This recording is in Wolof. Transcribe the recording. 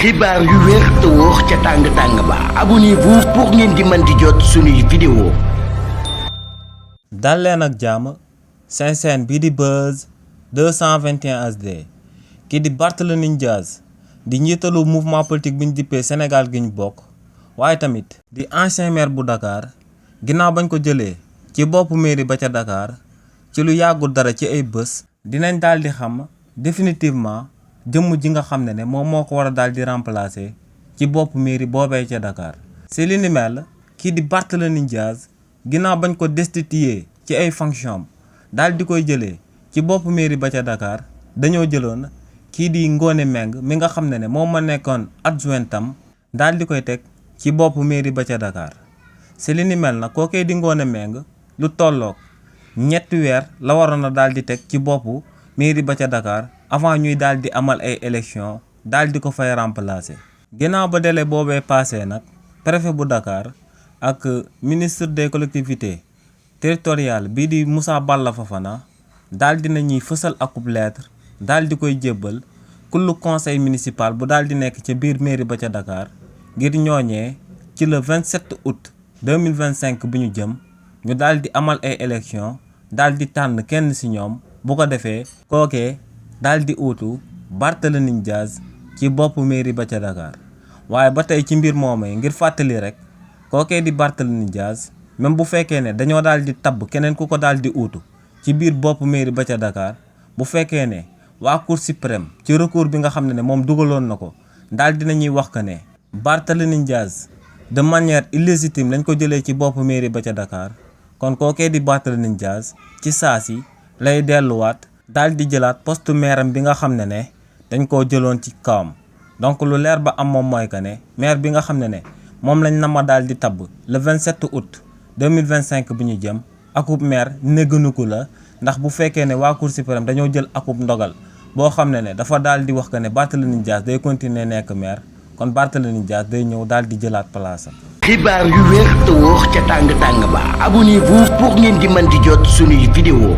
xibaar yu wér te wóor ca tàng-tàng ba abonnez-vous pour ngeen di mën di jot suñuy vidéo. dal leen ak jàmm seen chaîne bii di Buzz 221 HD kii di Barthélémy Dias di njiitalu mouvement politique bi ñu dippee Sénégal gi ñu bokk waaye tamit di ancien maire bu Dakar ginnaaw bañ ko jëlee ci boppu mairie ba ca Dakar ci lu yàggul dara ci ay bés dinañ daal di xam définitivement jëmm ji nga xam ne moom moo ko war a daal di remplacer ci boppu mairie boobee ca Dakar. si li ni mel kii di Barthélémy Dias ginnaaw bañ ko destituer ci ay fonction daal di koy jëlee ci boppu mairie ba ca Dakar dañoo jëloon kii di Ngoné Meng mi nga xam ne moom ma nekkoon adjointam daal di koy teg ci boppu mairie ba ca Dakar. si li ni mel na kookee di Ngoné Meng lu tolloog ñetti weer la waroon a daal di teg ci boppu mairie ba ca Dakar avant ñuy daal di amal ay élection daal di ko fay remplacer. ginnaaw ba délai boobee passé nag préfet bu Dakar ak ministre des collectivités territoriales bii di Moussa Balla Fofana daal di nañuy fësal akub lettre daal di koy jébbal kullu conseil municipal bu daal di nekk ca biir mairie ba ca Dakar ngir ñooñee ci le 27 août 2025 bi ñu jëm ñu daal di amal ay élection daal di tànn kenn ci ñoom bu ko defee kookee daal di uutu Barthélémy Dias ci boppu mairie ba ca Dakar. waaye ba tey ci mbir moomee ngir fàttali rek kookee di Barthélémy Dias même bu fekkee ne dañoo daal di tabb keneen ku ko daal di uutu ci biir boppu mairie ba ca Dakar bu fekkee ne waa Cour suprême ci recours bi nga xam ne moom dugaloon na ko daal dinañuy wax que ne Barthélémy Dias de manière illégitime lañ ko jëlee ci boppu mairie ba ca Dakar kon kookee di Barthélémy Dias ci saa si lay delluwaat daal di jëlaat poste maire am bi nga xam ne dañ koo jëloon ci kawam. donc lu leer ba am moom mooy que ne maire bi nga xam ne moom lañ nama daal di tabb le 27 août 2025 bi ñu jëm akub maire négganuku la ndax bu fekkee ne waa Cour suprême dañoo jël akub ndogal boo xam ne dafa daal di wax que ne Barthélémy Dias day continuer nekk maire kon Barthélémy Dias day ñëw daal di jëlaat place am. xibaar yu wér te wóor ca tàng-tàng ba abonnez-vous pour ngeen di mën di jot suñuy vidéo.